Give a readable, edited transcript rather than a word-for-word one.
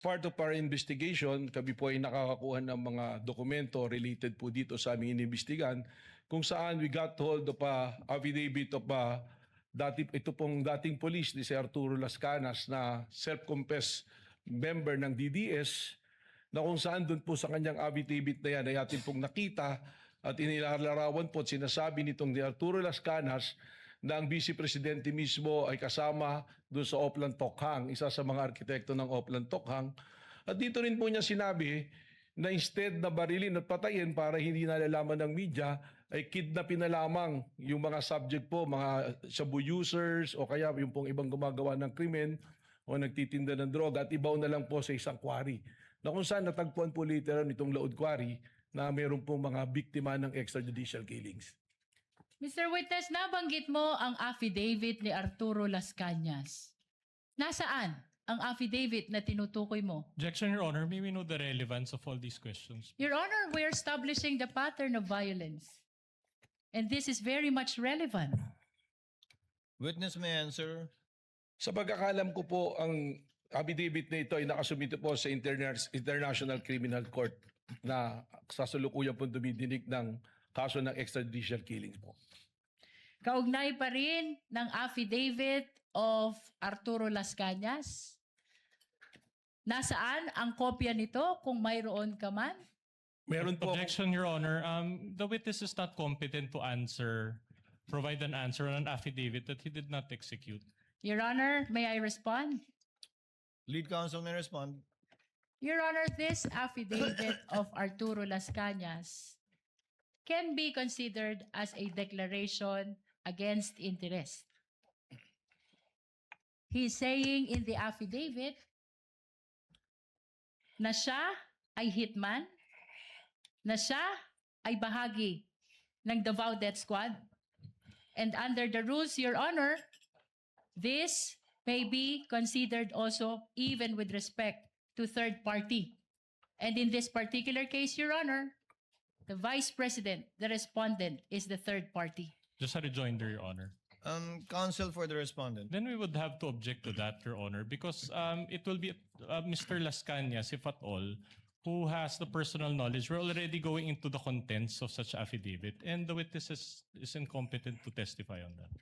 part of our investigation, kami po ay nakakakuha ng mga dokumento related po dito sa aming inimbestigan kung saan we got hold of a affidavit of ito pong dating police ni si Arturo Las Canas na self-confessed member ng DDS na kung saan doon po sa kanyang affidavit na yan ay ating pong nakita at inilalarawan po at sinasabi nitong ni Arturo Las Canas na ang Vice Presidente mismo ay kasama doon sa Oplan Tokhang, isa sa mga arkitekto ng Oplan Tokhang. At dito rin po niya sinabi na instead na barilin at patayin para hindi nalalaman ng media, ay kidnapin na lamang yung mga subject po, mga shabu users o kaya yung pong ibang gumagawa ng krimen o nagtitinda ng droga at ibaw na lang po sa isang quarry. Na kung saan natagpuan po literal nitong Laod Quarry na mayroon po mga biktima ng extrajudicial killings. Mr. Witness, nabanggit mo ang affidavit ni Arturo Las Cañas. Nasaan ang affidavit na tinutukoy mo? Objection, Your Honor. May we know the relevance of all these questions? Your Honor, we're establishing the pattern of violence. And this is very much relevant. Witness may answer. Sa pagkakalam ko po, ang affidavit na ito ay nakasumito po sa International Criminal Court na sasalukuyan po dumidinig ng kaso ng extrajudicial killings po. Kaugnay pa rin ng affidavit of Arturo Las Cañas. Nasaan ang kopya nito kung mayroon ka man? Meron po Objection, Your Honor. The witness is not competent to provide an answer on an affidavit that he did not execute. Your Honor, may I respond? Lead counsel may respond. Your Honor, this affidavit of Arturo Las Cañas can be considered as a declaration against interest. He's saying in the affidavit na siya ay hitman, na siya ay bahagi ng Davao Death Squad. And under the rules, Your Honor, this may be considered also even with respect to third party. And in this particular case, Your Honor, the Vice President, the respondent, is the third party. Just a rejoinder, Your Honor. Counsel for the respondent. Then we would have to object to that, Your Honor, because it will be Mr. Las Cañas, if at all, who has the personal knowledge. We're already going into the contents of such affidavit, and the witness is incompetent to testify on that.